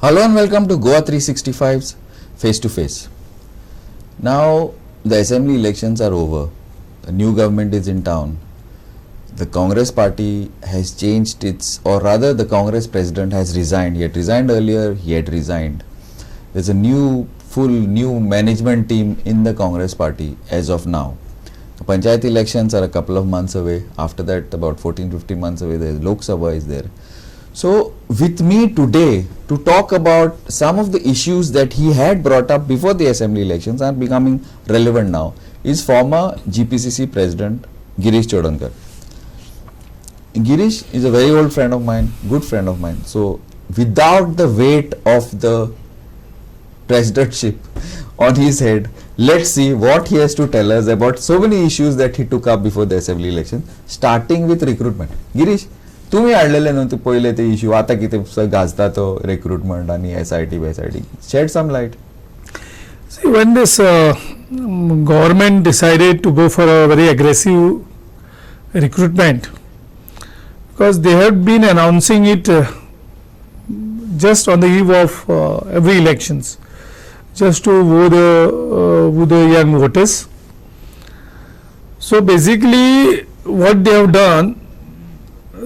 Hello and welcome to Goa 365's Face to Face. Now the assembly elections are over. The new government is in town. The Congress party has changed its, or rather the Congress president has resigned. He had resigned earlier, he had resigned. There's a full new management team in the Congress party as of now. The Panchayat elections are a couple of months away. After that, about 14-15 months away, the Lok Sabha is there. So with me today to talk about some of the issues that he had brought up before the assembly elections are becoming relevant now is former GPCC president Girish Chodankar. Girish is a very old friend of mine, good friend of mine. So without the weight of the presidentship on his head, let's see what he has to tell us about so many issues that he took up before the assembly election, starting with recruitment. Girish, तुम्ही हाडलेले न्हू ते पहिले ते issue आता कितें गाजता तो recruitment आणि SIT shed some light. See, when this government decided to go for a very aggressive recruitment, because they had been announcing it just on the eve of every elections, just to woo the young voters. So basically what they have done,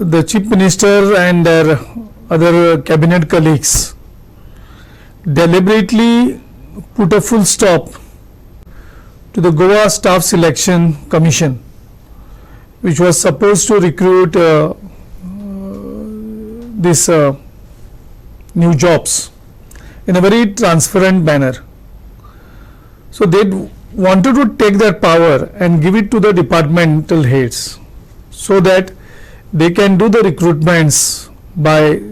the chief minister and their other cabinet colleagues deliberately put a full stop to the Goa Staff Selection Commission, which was supposed to recruit these new jobs in a very transparent manner. So they wanted to take that power and give it to the departmental heads so that they can do the recruitments by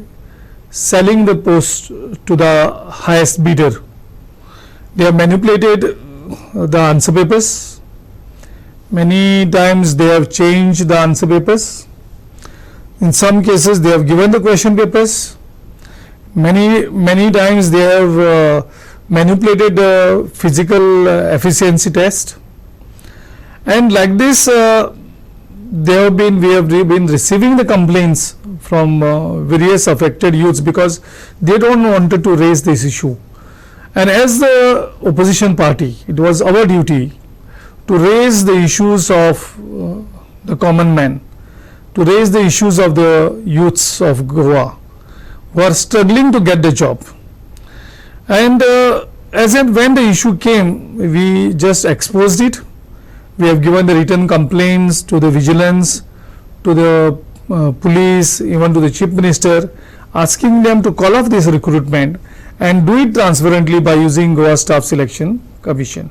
selling the post to the highest bidder. They have manipulated the answer papers. Many times they have changed the answer papers. In some cases they have given the question papers. Many times they have manipulated the physical efficiency test. And like this we have been receiving the complaints from various affected youths because they don't wanted to raise this issue. And as the opposition party, it was our duty to raise the issues of the common man, to raise the issues of the youths of Goa who are struggling to get the job. And as and when the issue came, we just exposed it. We have given the written complaints to the vigilance, to the police, even to the chief minister, asking them to call off this recruitment and do it transparently by using Goa Staff Selection Commission.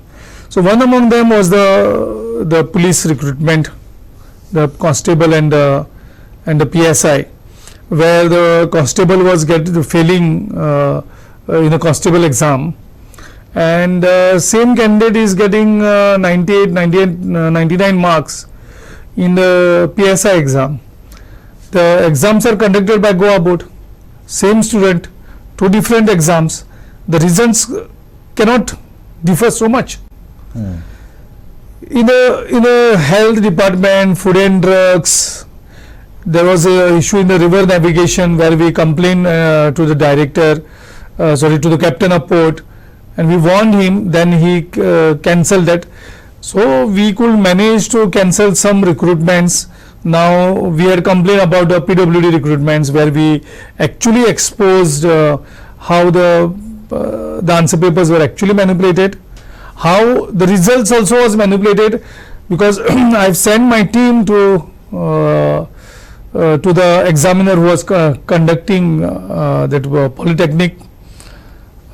So one among them was the police recruitment, the constable and the PSI, where the constable was failing in a constable exam. And same candidate is getting 98, 99 marks in the PSI exam. The exams are conducted by Goa board. Same student, two different exams. The results cannot differ so much. In the health department, food and drugs, there was a issue in the river navigation where we complained to the director, to the captain of port. And we warned him, then he cancelled that. So we could manage to cancel some recruitments. Now we had complained about the PWD recruitments where we actually exposed how the answer papers were actually manipulated, how the results also was manipulated, because I've sent my team to the examiner who was conducting that polytechnic.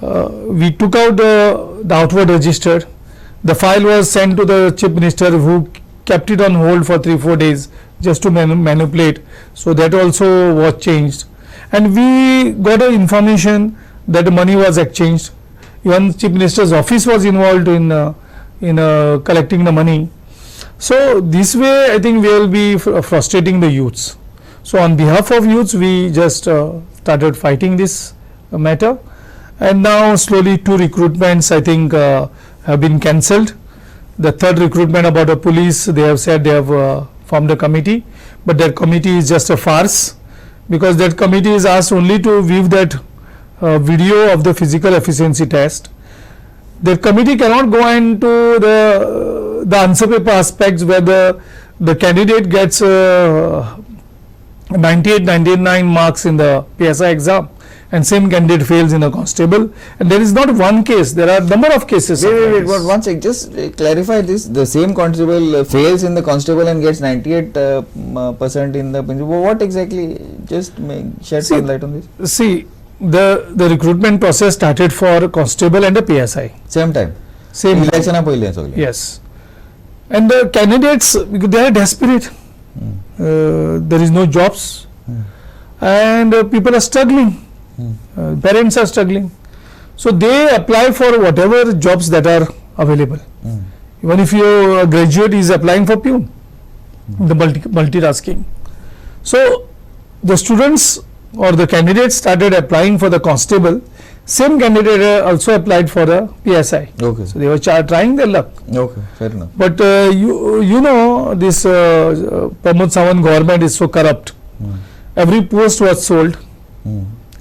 We took out the outward register. The file was sent to the chief minister, who kept it on hold for 3-4 days just to manipulate. So that also was changed, and we got information that the money was exchanged. Even chief minister's office was involved in collecting the money. So this way I think we will be frustrating the youths. So on behalf of youths, we just started fighting this matter. And now slowly 2 recruitments I think have been cancelled. The third recruitment about a police, they have said they have formed a committee, but that committee is just a farce, because that committee is asked only to view that video of the physical efficiency test. The committee cannot go into the answer paper aspects where the candidate gets 98, 99 marks in the PSI exam and same candidate fails in a constable, and there is not one case, there are number of cases. Wait, but one sec, just clarify this. The same constable fails in the constable and gets 98% in the principal. What exactly? Just shed some light on this. See, the recruitment process started for constable and the PSI. Same time. Same election पहिले सगळे. Yes. And the candidates, they are desperate. There is no jobs, and people are struggling. Parents are struggling. So they apply for whatever jobs that are available. Even if your graduate is applying for peon, the multitasking. So the students or the candidates started applying for the constable. Same candidate also applied for the PSI. Okay. So they were trying their luck. Okay, fair enough. But you know this Pramod Sawant government is so corrupt. Every post was sold,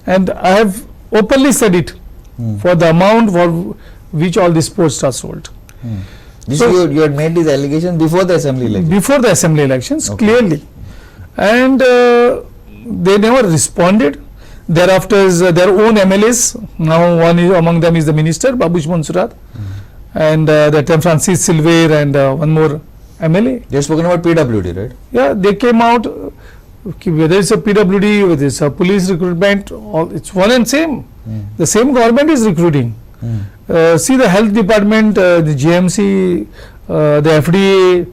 and I have openly said it for the amount for which all these posts are sold. So you had made these allegations before the assembly election. Before the assembly elections, clearly, and they never responded. Thereafter, their own MLAs. Now, one among them is the minister Babush Monsurat, and that time Francis Silver and one more MLA. You have spoken about PWD, right? Yeah, they came out. Whether it's a PWD, whether it's a police recruitment, it's one and same. The same government is recruiting. See the health department, the GMC, the FDA,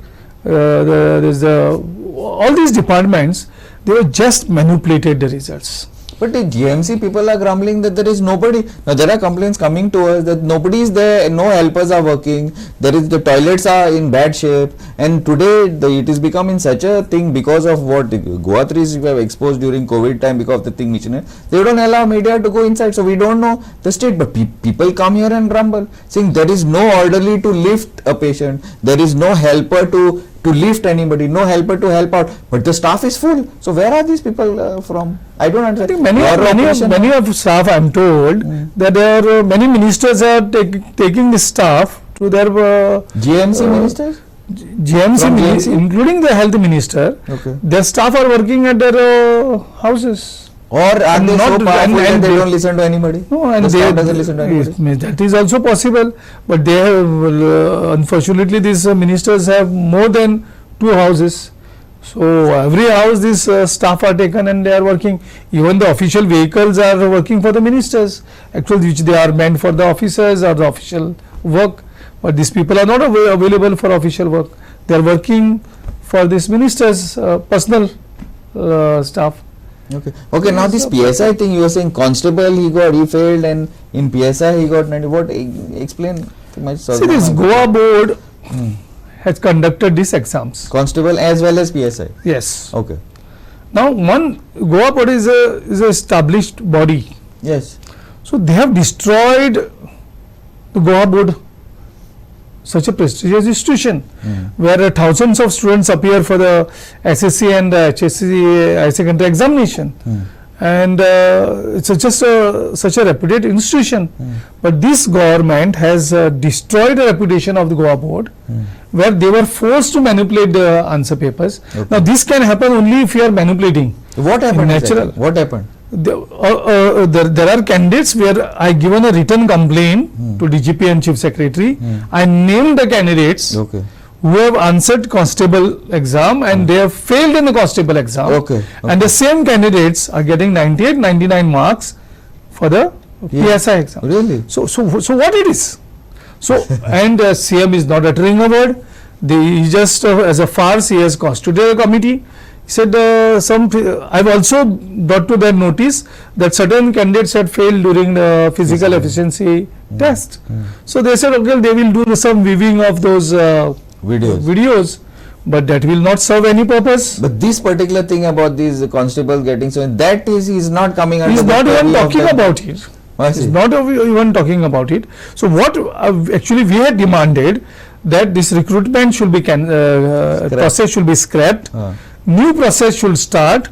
all these departments, they were just manipulated the results. But the GMC people are grumbling that there is nobody. Now there are complaints coming to us that nobody is there, no helpers are working. The toilets are in bad shape, and today it is becoming such a thing because of what the Goatris were exposed during COVID time because of the thing. They don't allow media to go inside, so we don't know the state. But people come here and grumble, saying there is no orderly to lift a patient, there is no helper to lift anybody, no helper to help out, but the staff is full. So where are these people from? I don't understand. I think many of staff, I am told that there are many ministers are taking the staff to their GMC ministers, GMC, including the health minister. Okay. Their staff are working at their houses. Or are they so powerful that they don't listen to anybody? No, and the staff doesn't listen to anybody. That is also possible, but they have, unfortunately, these ministers have more than 2 houses. So every house these staff are taken and they are working. Even the official vehicles are working for the ministers, actually, which they are meant for the officers or the official work. But these people are not available for official work. They are working for this minister's personal staff. Okay. Now this PSI thing, you were saying constable he failed, and in PSI he got 90. What? Explain to my. See, this Goa board has conducted these exams. Constable as well as PSI. Yes. Okay. Now, Goa board is a established body. Yes. So they have destroyed the Goa board, such a prestigious institution, where thousands of students appear for the SSC and HSC higher secondary examination, and it's just such a reputed institution. But this government has destroyed the reputation of the Goa board, where they were forced to manipulate the answer papers. Now this can happen only if you are manipulating. What happened? Natural. What happened? There are candidates where I given a written complaint to DGP and Chief Secretary. I named the candidates who have answered constable exam and they have failed in the constable exam. And the same candidates are getting 98, 99 marks for the PSI exam. Really? So what it is? So and CM is not uttering a word. He just as a farce he has constituted a committee. He said I've also brought to their notice that certain candidates had failed during the physical efficiency test. So they said, okay, they will do some viewing of those videos, but that will not serve any purpose. But this particular thing about these constables getting so that is not coming under. He's not even talking about it. He's not even talking about it. So what actually we had demanded that this recruitment should be process should be scrapped. New process should start.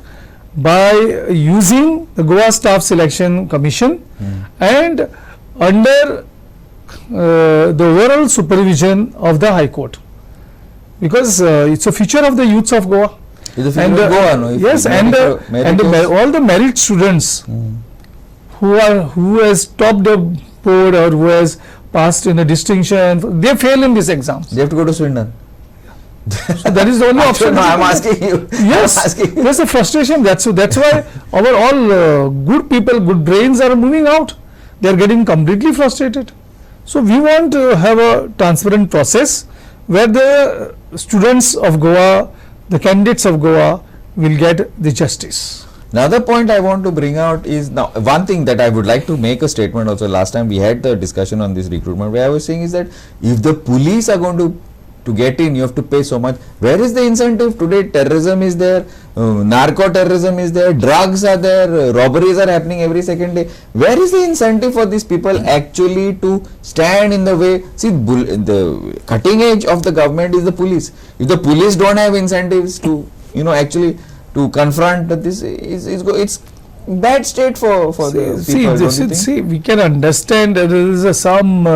by using the Goa Staff Selection Commission and under the overall supervision of the High Court, because it's a feature of the youths of Goa. It's a feature of Goa, no? If Yes, and all the merit students who has topped the board or who has passed in a distinction, they fail in these exams. They have to go to Swindon. So that is the only option. No, I'm asking you. Yes, I'm asking you. there's a frustration. That's why our all good people, good brains are moving out. They are getting completely frustrated. So we want to have a transparent process where the students of Goa, the candidates of Goa will get the justice. Another point I want to bring out is, now one thing that I would like to make a statement also. Last time we had the discussion on this recruitment, where I was saying is that if the police are going to get in, you have to pay so much. Where is the incentive? Today terrorism is there, narco terrorism is there, drugs are there, robberies are happening every second day. Where is the incentive for these people actually to stand in the way? See, the cutting edge of the government is the police. If the police don't have incentives to, actually to confront this, it's bad state for the people. We can understand that there is some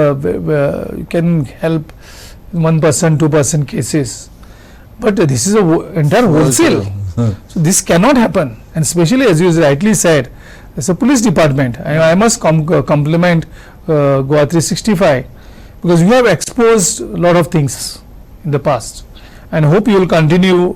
you can help 1%, 2% cases, but this is a entire wholesale. So this cannot happen, and especially as you rightly said, as a police department, I must compliment Goa 365, because you have exposed a lot of things in the past, and hope you will continue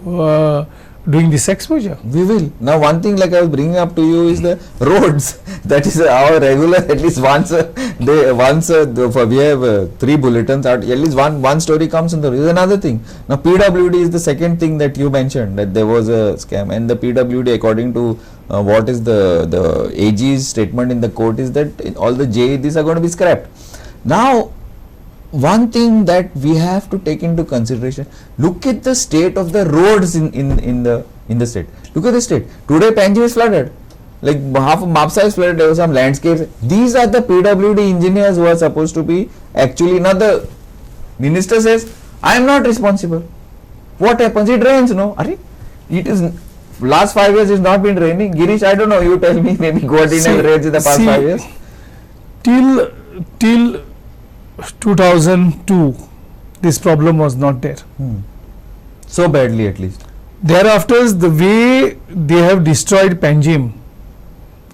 doing this exposure. We will. Now one thing like I was bringing up to you is the roads. That is our regular, at least once we have 3 bulletins out, at least one story comes in the road. Is another thing. Now PWD is the second thing that you mentioned, that there was a scam, and the PWD, according to what is the AG's statement in the court, is that all the JEDs are going to be scrapped. Now one thing that we have to take into consideration, look at the state of the roads in the state. Look at the state. Today Panjim is flooded. Like half of Mapsa is flooded, there were some landscapes. These are the PWD engineers who are supposed to be actually, now the minister says, I am not responsible. What happens? It rains, no? It is, last 5 years it's not been raining. Girish, I don't know, you tell me, maybe Goa didn't have rains in the past 5 years. Till 2002, this problem was not there. So badly at least. Thereafter, the way they have destroyed Panjim.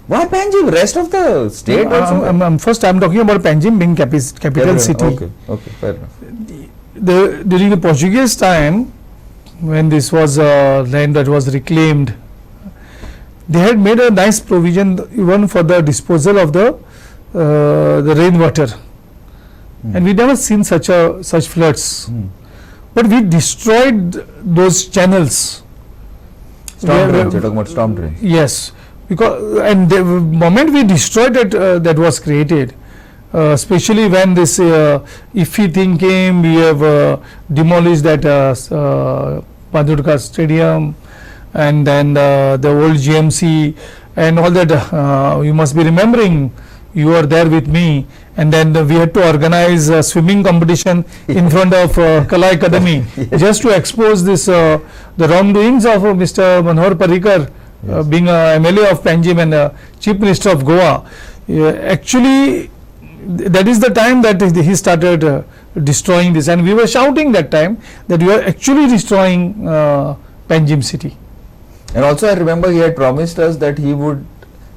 Why Panjim? Rest of the state also? First, I am talking about Panjim being capital city. Okay, fair enough. During the Portuguese time, when this was land that was reclaimed, they had made a nice provision even for the disposal of the rainwater. And we never seen such floods, but we destroyed those channels. Storm drains. You're talking about storm drains. Yes, because and the moment we destroyed it, that was created. Especially when this iffy thing came, we have demolished that Padurka Stadium, and then the old GMC and all that. You must be remembering. You were there with me, and then we had to organize a swimming competition in front of Kala Academy just to expose this the wrongdoings of Mr. Manohar Parrikar, being a MLA of Panjim and Chief Minister of Goa. Actually, that is the time that he started destroying this, and we were shouting that time that we are actually destroying Panjim city. And also I remember he had promised us that he would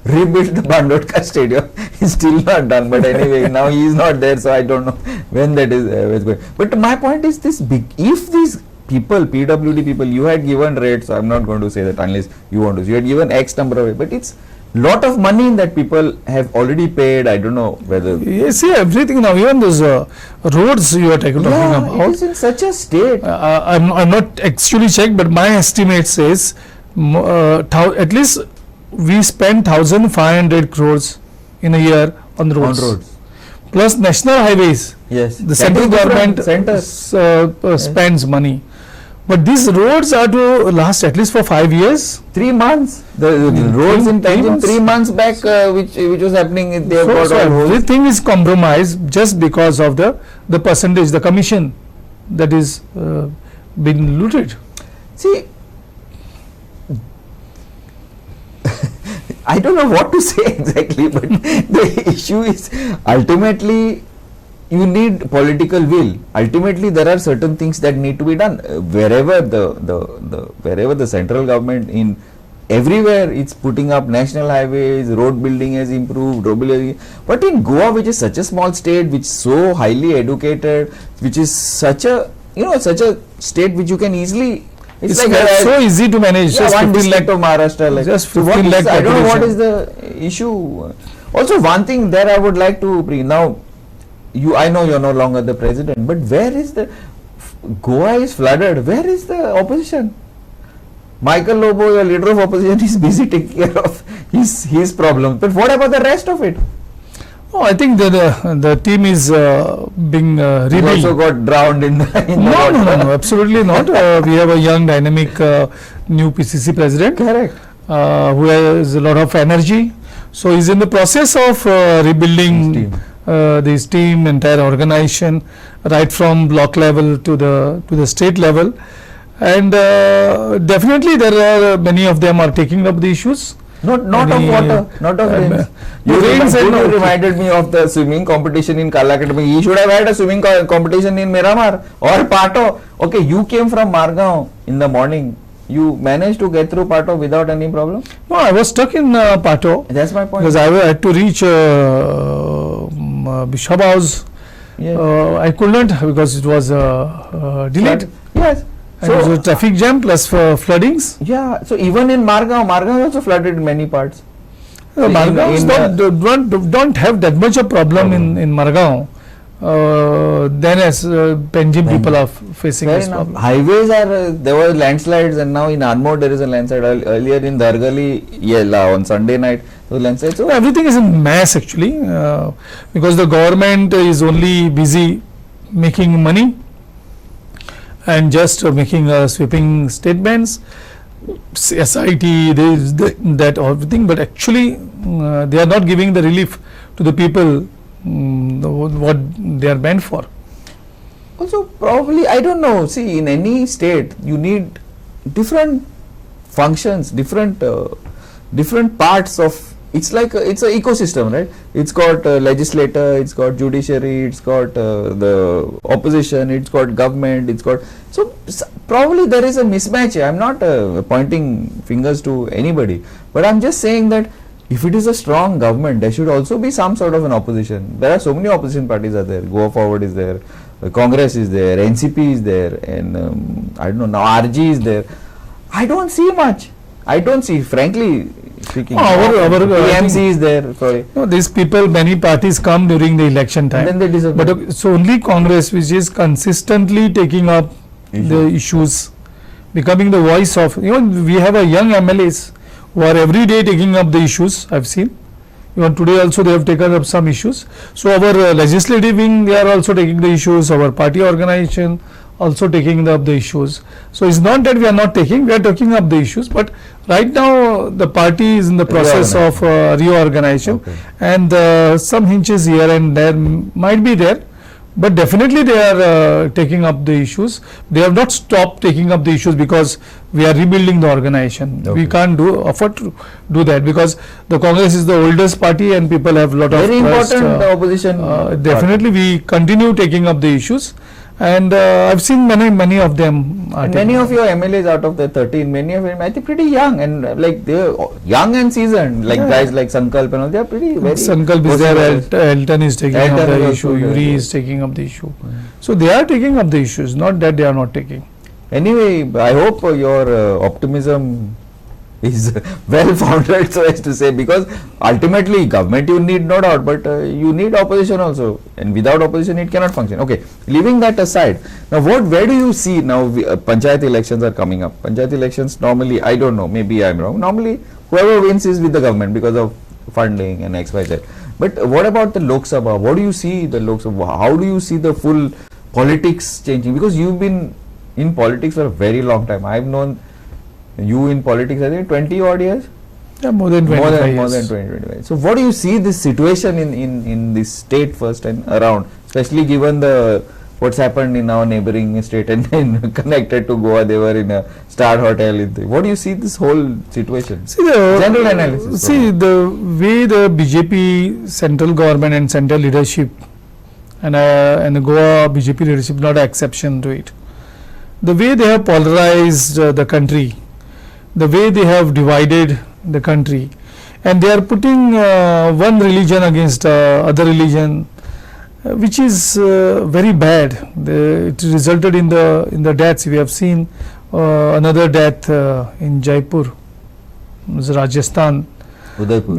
rebuild the Bandotka stadium. He's still not done, but anyway, now he is not there, so I don't know when that is going. But my point is this big, if these people, PWD people, you had given rates, so I'm not going to say that unless you want to, you had given X number of, but it's lot of money that people have already paid. I don't know whether. You see everything now, even those roads you are talking about. It is in such a state. I'm not actually checked, but my estimate says at least we spend 1,500 crores in a year on roads. Plus national highways. Yes. The central government spends money. But these roads are to last at least for 5 years. 3 months. The roads in Panjim 3 months back, which was happening. They have got everything is compromised just because of the percentage, the commission that is been looted. See, I don't know what to say exactly, but the issue is ultimately you need political will. Ultimately, there are certain things that need to be done. Wherever the central government in everywhere it's putting up national highways, road building has improved, but in Goa, which is such a small state, which is so highly educated, which is such a such a state which you can easily. It's like so easy to manage. Yeah, just one 15 district of Maharashtra. Like, just so 15 lakh I don't know what population. is the issue. Also, one thing there I would like to bring now. I know you're no longer the president, but where is the Goa is flooded? Where is the opposition? Michael Lobo, your leader of opposition, is busy taking care of his problems. But what about the rest of it? Oh, I think the team is being You rebuilt. also got drowned in the No, absolutely not. We have a young, dynamic, new PCC president Correct. who has a lot of energy. So he's in the process of rebuilding this team, entire organization, right from block level to the state level, and definitely there are many of them are taking up the issues. Not of water, not of rains. You reminded me of the swimming competition in Kala Academy. He should have had a swimming competition in Miramar or Pato. Okay, you came from Margao in the morning. You managed to get through Pato without any problem? No, I was stuck in Pato. That's my point. Because I had to reach Bishop House. Yes. I could not because it was delayed. Yes. And it was a traffic jam plus floodings. Yeah, so even in Margao is also flooded in many parts. Margao don't have that much a problem in Margao. Then as Panjim people are facing Fair this enough. problem. Highways are, there were landslides, and now in Armor there is a landslide. Earlier in Dargali, on Sunday night, there was landslide. So Everything is in mass actually because the government is only busy making money and just making sweeping statements, SIT, that everything, but actually they are not giving the relief to the people what they are meant for. also probably, I don't know, see, in any state you need different functions, different parts of, it's like it's an ecosystem, right? It's got legislator, it's got judiciary, it's got the opposition, it's got government, it's got, so probably there is a mismatch. I'm not pointing fingers to anybody, but I'm just saying that if it is a strong government, there should also be some sort of an opposition. There are so many opposition parties are there. Goa Forward is there, Congress is there, NCP is there, and I don't know, now RG is there. I don't see much. I don't see, frankly speaking. PMC is there. Sorry. No, these people, many parties come during the election time. And then they disappear. But it's only Congress which is consistently taking up the issues, becoming the voice of, we have a young MLAs who are every day taking up the issues. I've seen. Even today also they have taken up some issues. So our legislative wing, they are also taking the issues. Our party organization also taking up the issues. So it's not that we are not taking, we are taking up the issues, but right now the party is in the process of reorganization, and some hinges here and there might be there, but definitely they are taking up the issues. They have not stopped taking up the issues because we are rebuilding the organization. We can't afford to do that because the Congress is the oldest party and people have a lot very of trust. important opposition. Definitely we continue taking up the issues, and I've seen many of them. And many of your MLAs out of the 13, many of them I think pretty young, and like they're young and seasoned, like guys like Sankalp and all, they're pretty very. Sankalp is there, Elton is taking up the issue, Yuri is taking up the issue. So they are taking up the issues, not that they are not taking. Anyway, I hope your optimism is well founded, so as to say, because ultimately government you need, no doubt, but you need opposition also, and without opposition it cannot function. Okay, leaving that aside, now where do you see now panchayat elections are coming up? Panchayat elections normally, I don't know, maybe I'm wrong, normally whoever wins is with the government because of funding and XYZ. But what about the Lok Sabha? What do you see the Lok Sabha? How do you see the full politics changing? Because you've been in politics for a very long time. I've known you in politics, I think 20 odd years? Yeah, more than 25 years. More than 20, 25. So what do you see this situation in this state first and around, especially given the what's happened in our neighboring state and then connected to Goa. They were in a star hotel. What do you see this whole situation? See the General analysis. See the way the BJP central government and central leadership and the Goa BJP leadership not an exception to it. The way they have polarized the country, the way they have divided the country, and they are putting one religion against other religion, which is very bad. It resulted in the deaths. We have seen another death in Jaipur, Rajasthan. Udaipur.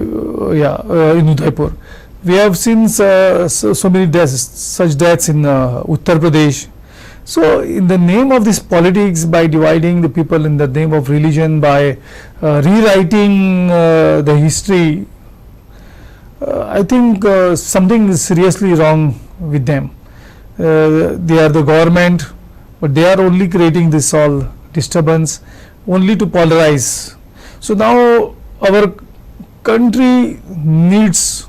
In Udaipur. We have seen so many deaths, such deaths in Uttar Pradesh. So, in the name of this politics, by dividing the people, in the name of religion, by rewriting the history, I think something is seriously wrong with them. They are the government, but they are only creating this all disturbance, only to polarize. So now our country needs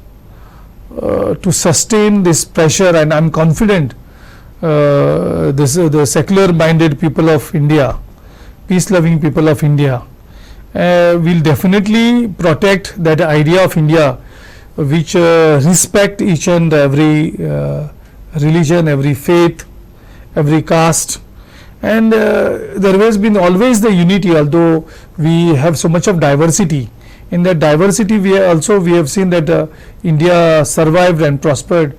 to sustain this pressure, and I am confident the secular minded people of India, peace loving people of India will definitely protect that idea of India, which respect each and every religion, every faith, every caste, and there has been always the unity, although we have so much of diversity. In that diversity we have seen that India survived and prospered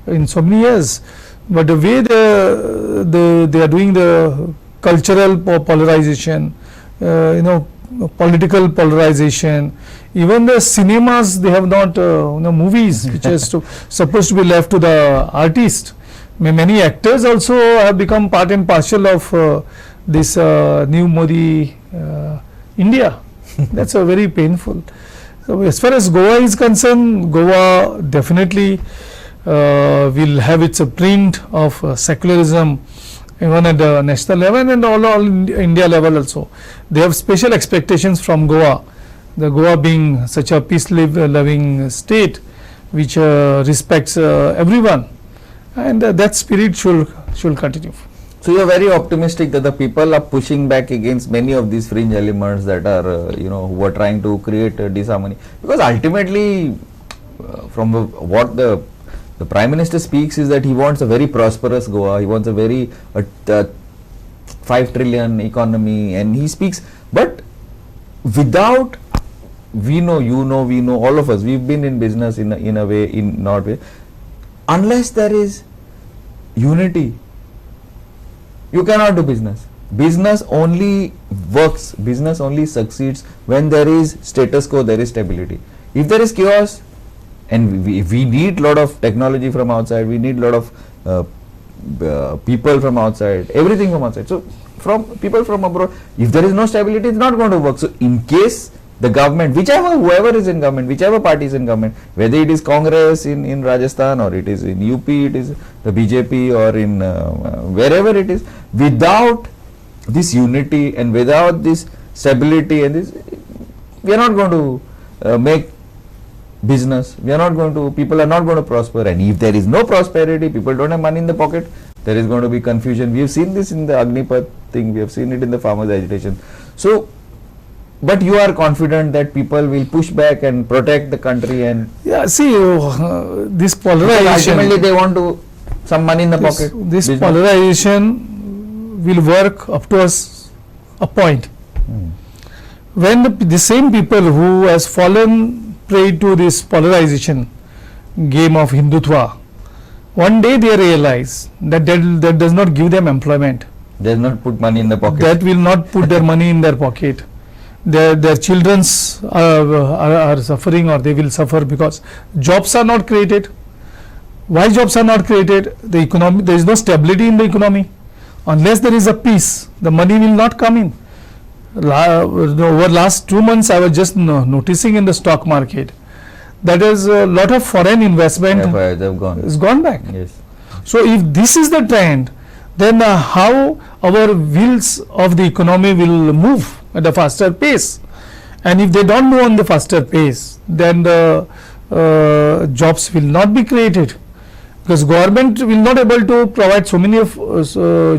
in so many years, but the way they are doing the cultural polarization, political polarization, even the cinemas, they have not movies which is supposed to be left to the artist. Many actors also have become part and parcel of this new Modi India. That's a very painful. So as far as Goa is concerned, Goa definitely will have its print of secularism even at the national level and all India level also. They have special expectations from Goa. The Goa being such a peace loving state which respects everyone, and that spirit should continue. So you are very optimistic that the people are pushing back against many of these fringe elements that are who are trying to create disharmony, because ultimately from what the Prime Minister speaks is that he wants a very prosperous Goa, he wants a very 5 trillion economy, and he speaks, but without, we know, all of us, we've been in business in a way, in not way, unless there is unity, you cannot do business. Business only works, business only succeeds when there is status quo, there is stability. If there is chaos, and we need lot of technology from outside, we need lot of people from outside, everything from outside. So from people from abroad, if there is no stability, it's not going to work. So in case the government, whoever is in government, whichever party is in government, whether it is Congress in Rajasthan, or it is in UP, it is the BJP, or in wherever it is, without this unity and without this stability and this, we are not going to make business, people are not going to prosper. And if there is no prosperity, people don't have money in the pocket, there is going to be confusion. We have seen this in the Agnipath thing, we have seen it in the farmers' agitation. So, but you are confident that people will push back and protect the country, and see this polarization, ultimately they want to some money in the pocket. This business. Polarization will work up to a point. When the same people who has fallen prey to this polarization game of Hindutva, one day they realize that that does not give them employment. Does not put money in the pocket. That will not put their money in their pocket. Their children are suffering, or they will suffer because jobs are not created. Why jobs are not created? The economy, there is no stability in the economy. Unless there is a peace, the money will not come in. Over last 2 months, I was just noticing in the stock market that is a lot of foreign investment is gone back. Yes. So if this is the trend, then how our wheels of the economy will move at a faster pace? And if they don't move on the faster pace, then the jobs will not be created. because government will not able to provide so many of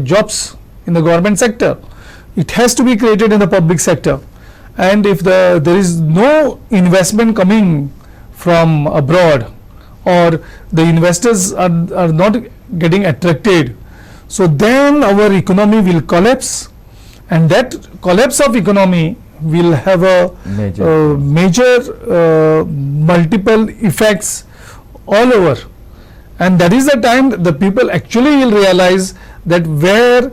jobs in the government sector. It has to be created in the public sector, and if there is no investment coming from abroad, or the investors are not getting attracted, so then our economy will collapse, and that collapse of economy will have a major multiple effects all over, and that is the time the people actually will realize that where,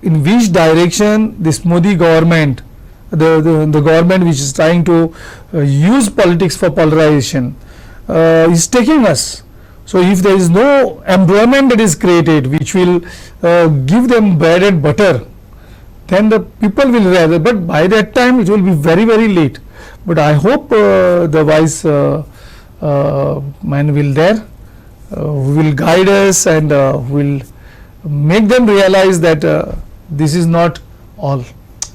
in which direction this Modi government, the government which is trying to use politics for polarization is taking us. So if there is no environment that is created which will give them bread and butter, then the people will realize, but by that time it will be very, very late. But I hope the wise man will there, who will guide us and will make them realize that this is not all.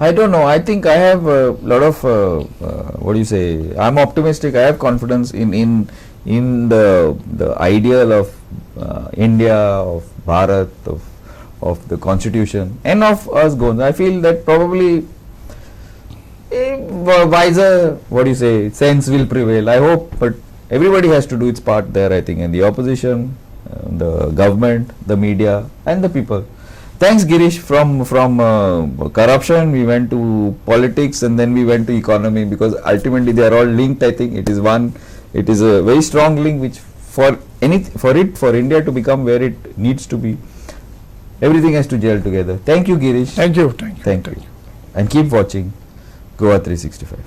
I don't know. I think I have a lot of what do you say? I'm optimistic. I have confidence in the ideal of India, of Bharat, of the Constitution, and of us Gonds. I feel that probably wiser, what do you say, sense will prevail. I hope, but everybody has to do its part there. I think, and the opposition, the government, the media, and the people. Thanks, Girish. From corruption, we went to politics, and then we went to economy, because ultimately they are all linked. I think it is one. It is a very strong link, which for India to become where it needs to be, everything has to gel together. Thank you, Girish. Thank you. Thank you. And keep watching Goa 365.